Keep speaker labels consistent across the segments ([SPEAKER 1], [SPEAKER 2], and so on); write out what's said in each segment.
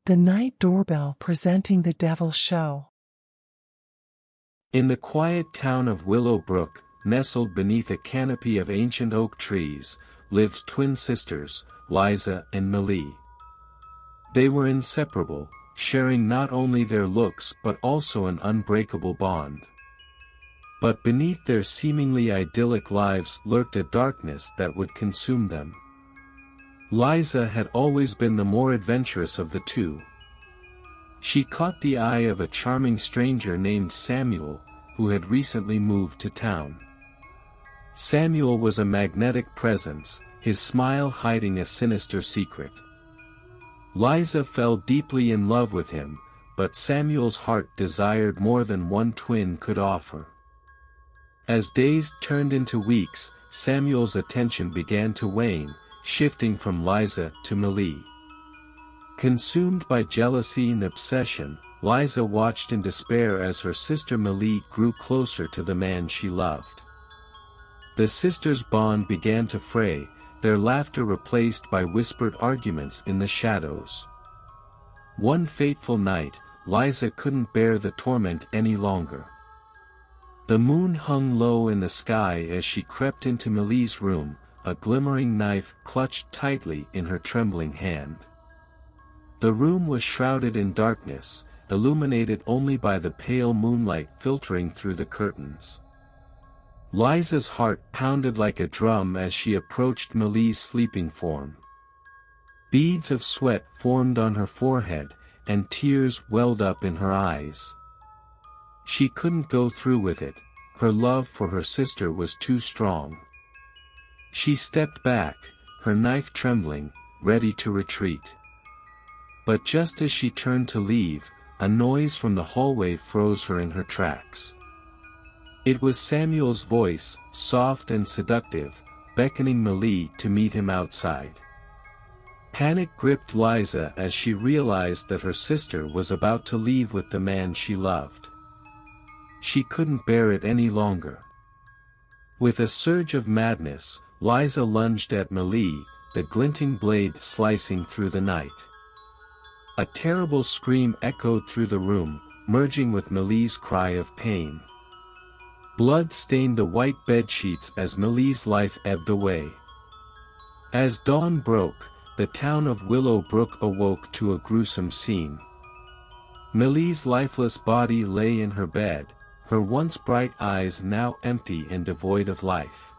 [SPEAKER 1] The Night Doorbell presenting the Devil Show.
[SPEAKER 2] In the quiet town of Willowbrook, nestled beneath a canopy of ancient oak trees, lived twin sisters, Liza and Millie. They were inseparable, sharing not only their looks but also an unbreakable bond. But beneath their seemingly idyllic lives lurked a darkness that would consume them. Liza had always been the more adventurous of the two. She caught the eye of a charming stranger named Samuel, who had recently moved to town. Samuel was a magnetic presence, his smile hiding a sinister secret. Liza fell deeply in love with him, but Samuel's heart desired more than one twin could offer. As days turned into weeks, Samuel's attention began to wane, shifting from Liza to Millie. Consumed by jealousy and obsession, Liza watched in despair as her sister Millie grew closer to the man she loved. The sisters' bond began to fray, their laughter replaced by whispered arguments in the shadows. One fateful night, Liza couldn't bear the torment any longer. The moon hung low in the sky as she crept into Millie's room, a glimmering knife clutched tightly in her trembling hand. The room was shrouded in darkness, illuminated only by the pale moonlight filtering through the curtains. Liza's heart pounded like a drum as she approached Millie's sleeping form. Beads of sweat formed on her forehead, and tears welled up in her eyes. She couldn't go through with it, her love for her sister was too strong. She stepped back, her knife trembling, ready to retreat. But just as she turned to leave, a noise from the hallway froze her in her tracks. It was Samuel's voice, soft and seductive, beckoning Millie to meet him outside. Panic gripped Liza as she realized that her sister was about to leave with the man she loved. She couldn't bear it any longer. With a surge of madness, Liza lunged at Millie, the glinting blade slicing through the night. A terrible scream echoed through the room, merging with Millie's cry of pain. Blood stained the white bedsheets as Millie's life ebbed away. As dawn broke, the town of Willowbrook awoke to a gruesome scene. Millie's lifeless body lay in her bed, her once bright eyes now empty and devoid of life.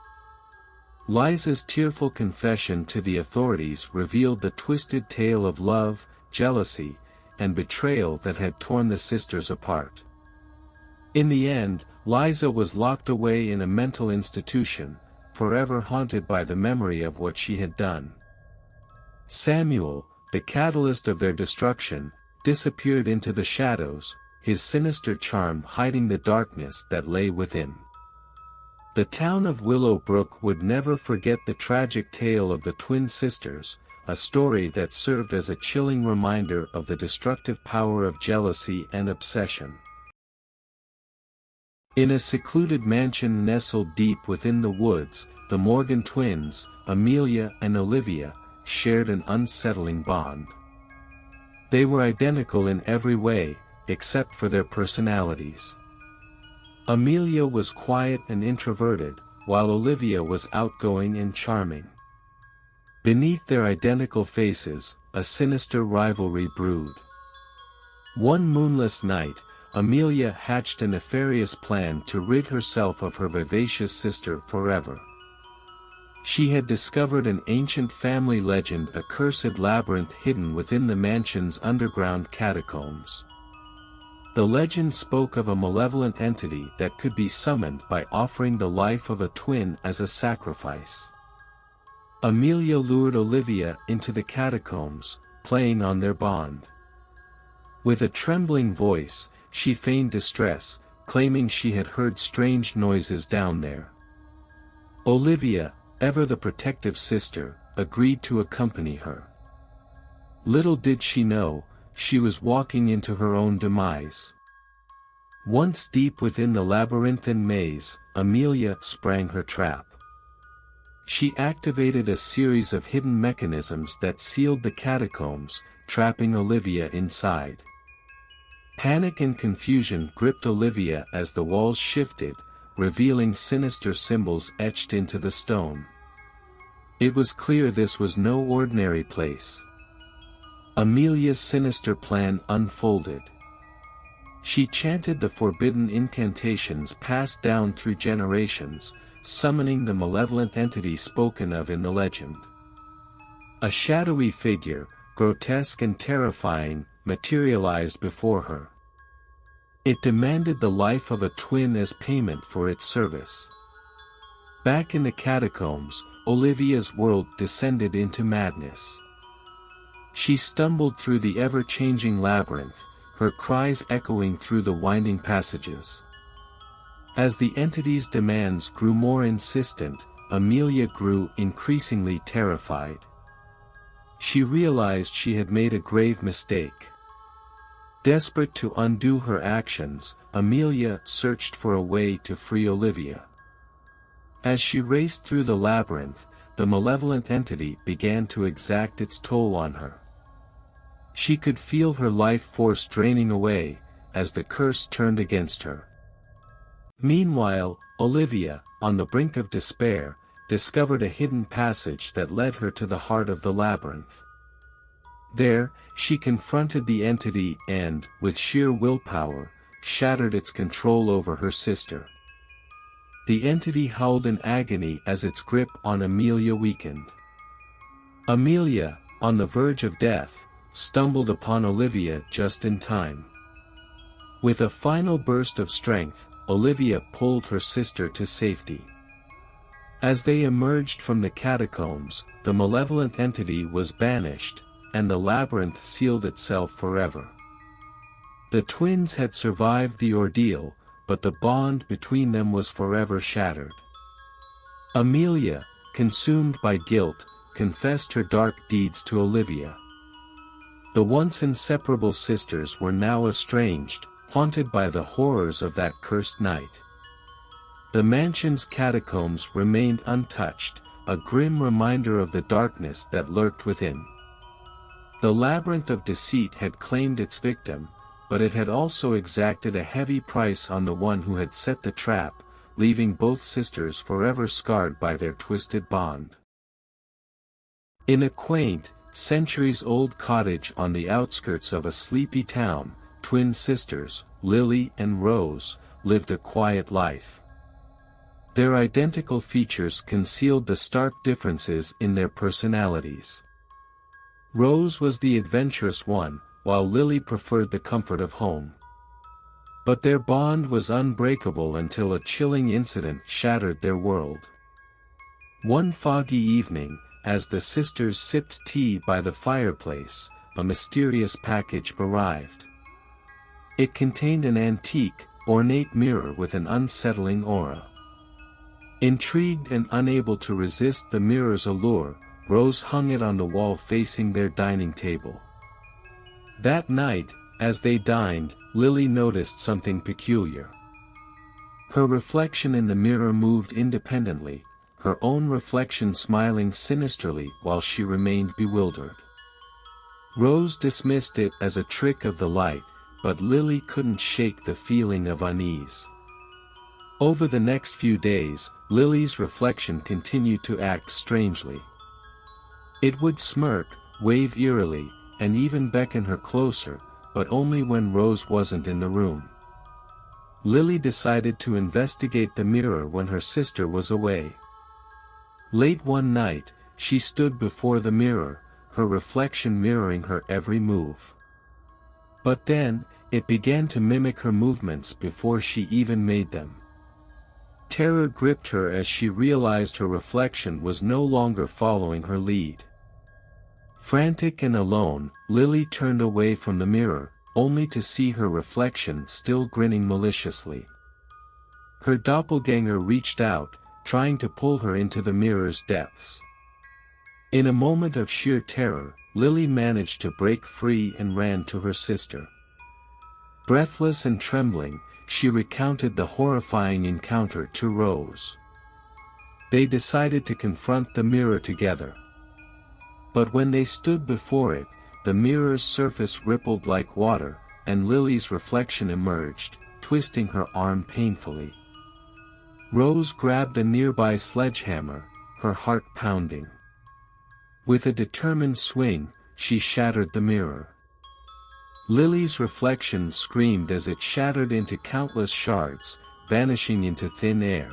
[SPEAKER 2] Liza's tearful confession to the authorities revealed the twisted tale of love, jealousy, and betrayal that had torn the sisters apart. In the end, Liza was locked away in a mental institution, forever haunted by the memory of what she had done. Samuel, the catalyst of their destruction, disappeared into the shadows, his sinister charm hiding the darkness that lay within. The town of Willowbrook would never forget the tragic tale of the twin sisters, a story that served as a chilling reminder of the destructive power of jealousy and obsession. In a secluded mansion nestled deep within the woods, the Morgan twins, Amelia and Olivia, shared an unsettling bond. They were identical in every way, except for their personalities. Amelia was quiet and introverted, while Olivia was outgoing and charming. Beneath their identical faces, a sinister rivalry brewed. One moonless night, Amelia hatched a nefarious plan to rid herself of her vivacious sister forever. She had discovered an ancient family legend, a cursed labyrinth hidden within the mansion's underground catacombs. The legend spoke of a malevolent entity that could be summoned by offering the life of a twin as a sacrifice. Amelia lured Olivia into the catacombs, playing on their bond. With a trembling voice, she feigned distress, claiming she had heard strange noises down there. Olivia, ever the protective sister, agreed to accompany her. Little did she know, she was walking into her own demise. Once deep within the labyrinthine maze, Amelia sprang her trap. She activated a series of hidden mechanisms that sealed the catacombs, trapping Olivia inside. Panic and confusion gripped Olivia as the walls shifted, revealing sinister symbols etched into the stone. It was clear this was no ordinary place. Amelia's sinister plan unfolded. She chanted the forbidden incantations passed down through generations, summoning the malevolent entity spoken of in the legend. A shadowy figure, grotesque and terrifying, materialized before her. It demanded the life of a twin as payment for its service. Back in the catacombs, Olivia's world descended into madness. She stumbled through the ever-changing labyrinth, her cries echoing through the winding passages. As the entity's demands grew more insistent, Amelia grew increasingly terrified. She realized she had made a grave mistake. Desperate to undo her actions, Amelia searched for a way to free Olivia. As she raced through the labyrinth, the malevolent entity began to exact its toll on her. She could feel her life force draining away, as the curse turned against her. Meanwhile, Olivia, on the brink of despair, discovered a hidden passage that led her to the heart of the labyrinth. There, she confronted the entity and, with sheer willpower, shattered its control over her sister. The entity howled in agony as its grip on Amelia weakened. Amelia, on the verge of death, stumbled upon Olivia just in time. With a final burst of strength, Olivia pulled her sister to safety. As they emerged from the catacombs, the malevolent entity was banished, and the labyrinth sealed itself forever. The twins had survived the ordeal, but the bond between them was forever shattered. Amelia, consumed by guilt, confessed her dark deeds to Olivia. The once inseparable sisters were now estranged, haunted by the horrors of that cursed night. The mansion's catacombs remained untouched, a grim reminder of the darkness that lurked within. The labyrinth of deceit had claimed its victim, but it had also exacted a heavy price on the one who had set the trap, leaving both sisters forever scarred by their twisted bond. In a quaint, centuries-old cottage on the outskirts of a sleepy town, twin sisters, Lily and Rose, lived a quiet life. Their identical features concealed the stark differences in their personalities. Rose was the adventurous one, while Lily preferred the comfort of home. But their bond was unbreakable until a chilling incident shattered their world. One foggy evening, as the sisters sipped tea by the fireplace, a mysterious package arrived. It contained an antique, ornate mirror with an unsettling aura. Intrigued and unable to resist the mirror's allure, Rose hung it on the wall facing their dining table. That night, as they dined, Lily noticed something peculiar. Her reflection in the mirror moved independently, her own reflection smiling sinisterly while she remained bewildered. Rose dismissed it as a trick of the light, but Lily couldn't shake the feeling of unease. Over the next few days, Lily's reflection continued to act strangely. It would smirk, wave eerily, and even beckon her closer, but only when Rose wasn't in the room. Lily decided to investigate the mirror when her sister was away. Late one night, she stood before the mirror, her reflection mirroring her every move. But then, it began to mimic her movements before she even made them. Terror gripped her as she realized her reflection was no longer following her lead. Frantic and alone, Lily turned away from the mirror, only to see her reflection still grinning maliciously. Her doppelganger reached out, trying to pull her into the mirror's depths. In a moment of sheer terror, Lily managed to break free and ran to her sister. Breathless and trembling, she recounted the horrifying encounter to Rose. They decided to confront the mirror together. But when they stood before it, the mirror's surface rippled like water, and Lily's reflection emerged, twisting her arm painfully. Rose grabbed a nearby sledgehammer, her heart pounding. With a determined swing, she shattered the mirror. Lily's reflection screamed as it shattered into countless shards, vanishing into thin air.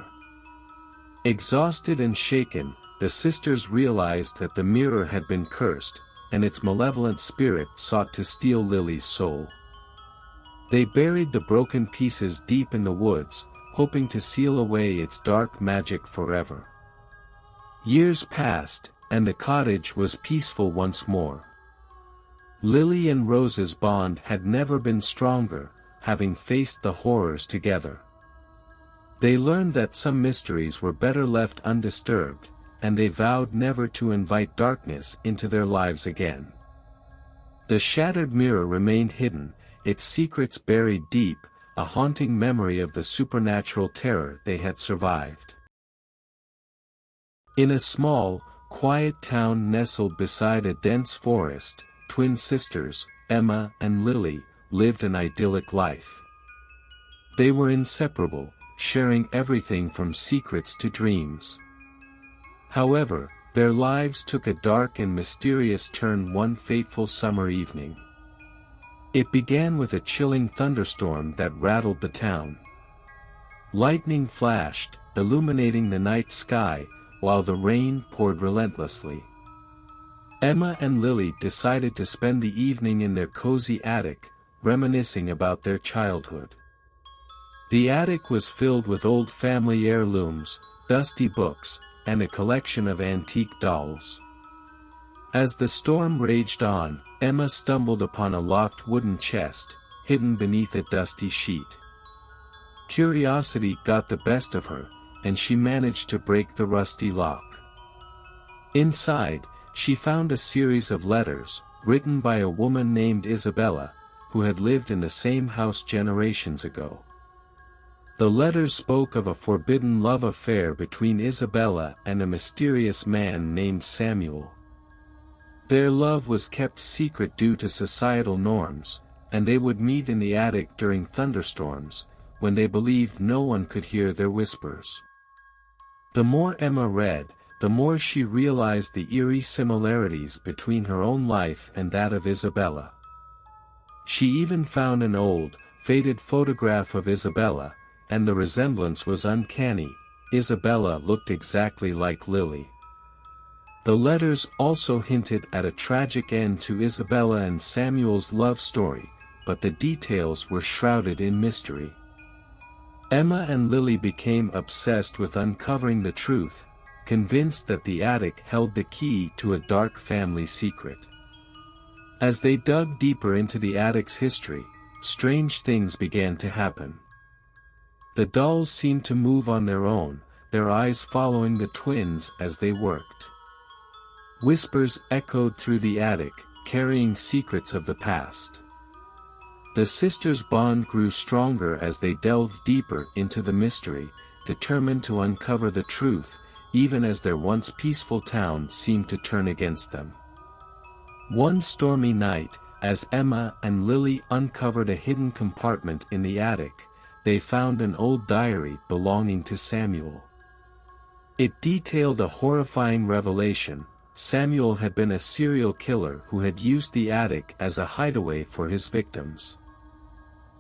[SPEAKER 2] Exhausted and shaken, the sisters realized that the mirror had been cursed, and its malevolent spirit sought to steal Lily's soul. They buried the broken pieces deep in the woods, hoping to seal away its dark magic forever. Years passed, and the cottage was peaceful once more. Lily and Rose's bond had never been stronger, having faced the horrors together. They learned that some mysteries were better left undisturbed, and they vowed never to invite darkness into their lives again. The shattered mirror remained hidden, its secrets buried deep, a haunting memory of the supernatural terror they had survived. In a small, quiet town nestled beside a dense forest, twin sisters, Emma and Lily, lived an idyllic life. They were inseparable, sharing everything from secrets to dreams. However, their lives took a dark and mysterious turn one fateful summer evening. It began with a chilling thunderstorm that rattled the town. Lightning flashed, illuminating the night sky, while the rain poured relentlessly. Emma and Lily decided to spend the evening in their cozy attic, reminiscing about their childhood. The attic was filled with old family heirlooms, dusty books, and a collection of antique dolls. As the storm raged on, Emma stumbled upon a locked wooden chest, hidden beneath a dusty sheet. Curiosity got the best of her, and she managed to break the rusty lock. Inside, she found a series of letters, written by a woman named Isabella, who had lived in the same house generations ago. The letters spoke of a forbidden love affair between Isabella and a mysterious man named Samuel. Their love was kept secret due to societal norms, and they would meet in the attic during thunderstorms, when they believed no one could hear their whispers. The more Emma read, the more she realized the eerie similarities between her own life and that of Isabella. She even found an old, faded photograph of Isabella, and the resemblance was uncanny. Isabella looked exactly like Lily. The letters also hinted at a tragic end to Isabella and Samuel's love story, but the details were shrouded in mystery. Emma and Lily became obsessed with uncovering the truth, convinced that the attic held the key to a dark family secret. As they dug deeper into the attic's history, strange things began to happen. The dolls seemed to move on their own, their eyes following the twins as they worked. Whispers echoed through the attic, carrying secrets of the past. The sisters' bond grew stronger as they delved deeper into the mystery, determined to uncover the truth, even as their once peaceful town seemed to turn against them. One stormy night, as Emma and Lily uncovered a hidden compartment in the attic, they found an old diary belonging to Samuel. It detailed a horrifying revelation. Samuel had been a serial killer who had used the attic as a hideaway for his victims.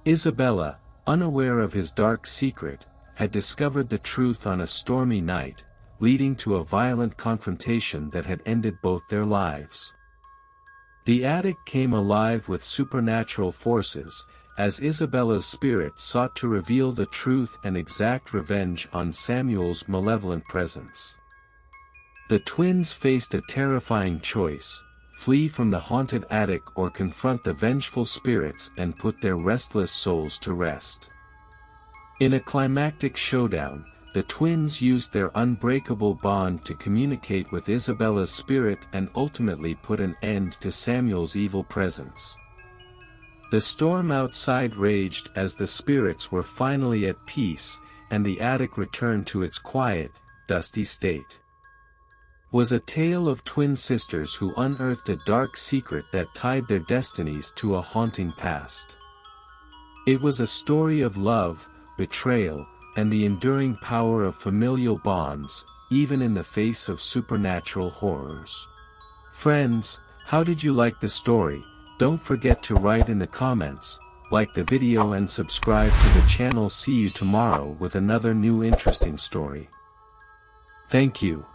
[SPEAKER 2] Isabella, unaware of his dark secret, had discovered the truth on a stormy night, leading to a violent confrontation that had ended both their lives. The attic came alive with supernatural forces, as Isabella's spirit sought to reveal the truth and exact revenge on Samuel's malevolent presence. The twins faced a terrifying choice: flee from the haunted attic or confront the vengeful spirits and put their restless souls to rest. In a climactic showdown, the twins used their unbreakable bond to communicate with Isabella's spirit and ultimately put an end to Samuel's evil presence. The storm outside raged as the spirits were finally at peace, and the attic returned to its quiet, dusty state. was a tale of twin sisters who unearthed a dark secret that tied their destinies to a haunting past. It was a story of love, betrayal, and the enduring power of familial bonds, even in the face of supernatural horrors. Friends, how did you like the story? Don't forget to write in the comments, like the video and subscribe to the channel. See you tomorrow with another new interesting story. Thank you.